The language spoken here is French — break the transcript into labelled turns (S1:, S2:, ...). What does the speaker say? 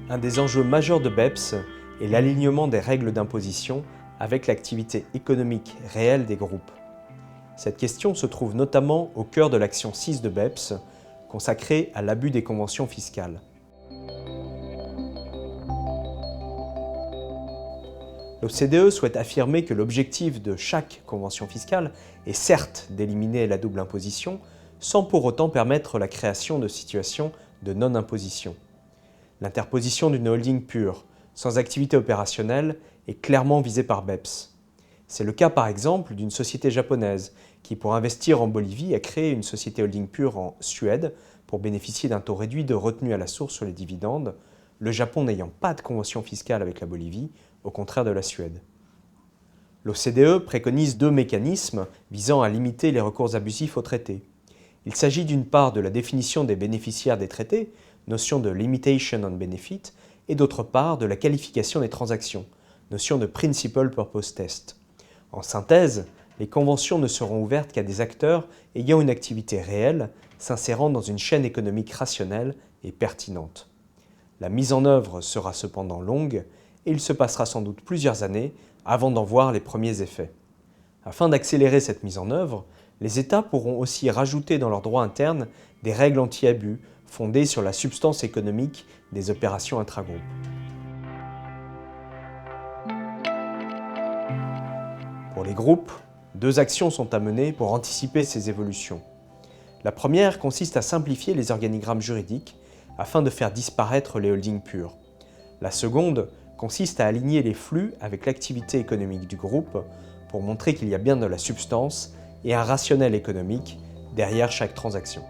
S1: Un des enjeux majeurs de BEPS est l'alignement des règles d'imposition avec l'activité économique réelle des groupes. Cette question se trouve notamment au cœur de l'action 6 de BEPS, consacrée à l'abus des conventions fiscales. L'OCDE souhaite affirmer que l'objectif de chaque convention fiscale est certes d'éliminer la double imposition, sans pour autant permettre la création de situations de non-imposition. L'interposition d'une holding pure, sans activité opérationnelle, est clairement visée par BEPS. C'est le cas par exemple d'une société japonaise qui, pour investir en Bolivie, a créé une société holding pure en Suède pour bénéficier d'un taux réduit de retenue à la source sur les dividendes, le Japon n'ayant pas de convention fiscale avec la Bolivie, au contraire de la Suède. L'OCDE préconise deux mécanismes visant à limiter les recours abusifs aux traités. Il s'agit d'une part de la définition des bénéficiaires des traités, notion de limitation on benefit, et d'autre part de la qualification des transactions, notion de principal purpose test. En synthèse, les conventions ne seront ouvertes qu'à des acteurs ayant une activité réelle, s'insérant dans une chaîne économique rationnelle et pertinente. La mise en œuvre sera cependant longue et il se passera sans doute plusieurs années avant d'en voir les premiers effets. Afin d'accélérer cette mise en œuvre, les États pourront aussi rajouter dans leur droit interne des règles anti-abus fondées sur la substance économique des opérations intragroupes. Pour les groupes, deux actions sont à mener pour anticiper ces évolutions. La première consiste à simplifier les organigrammes juridiques afin de faire disparaître les holdings purs. La seconde consiste à aligner les flux avec l'activité économique du groupe pour montrer qu'il y a bien de la substance et un rationnel économique derrière chaque transaction.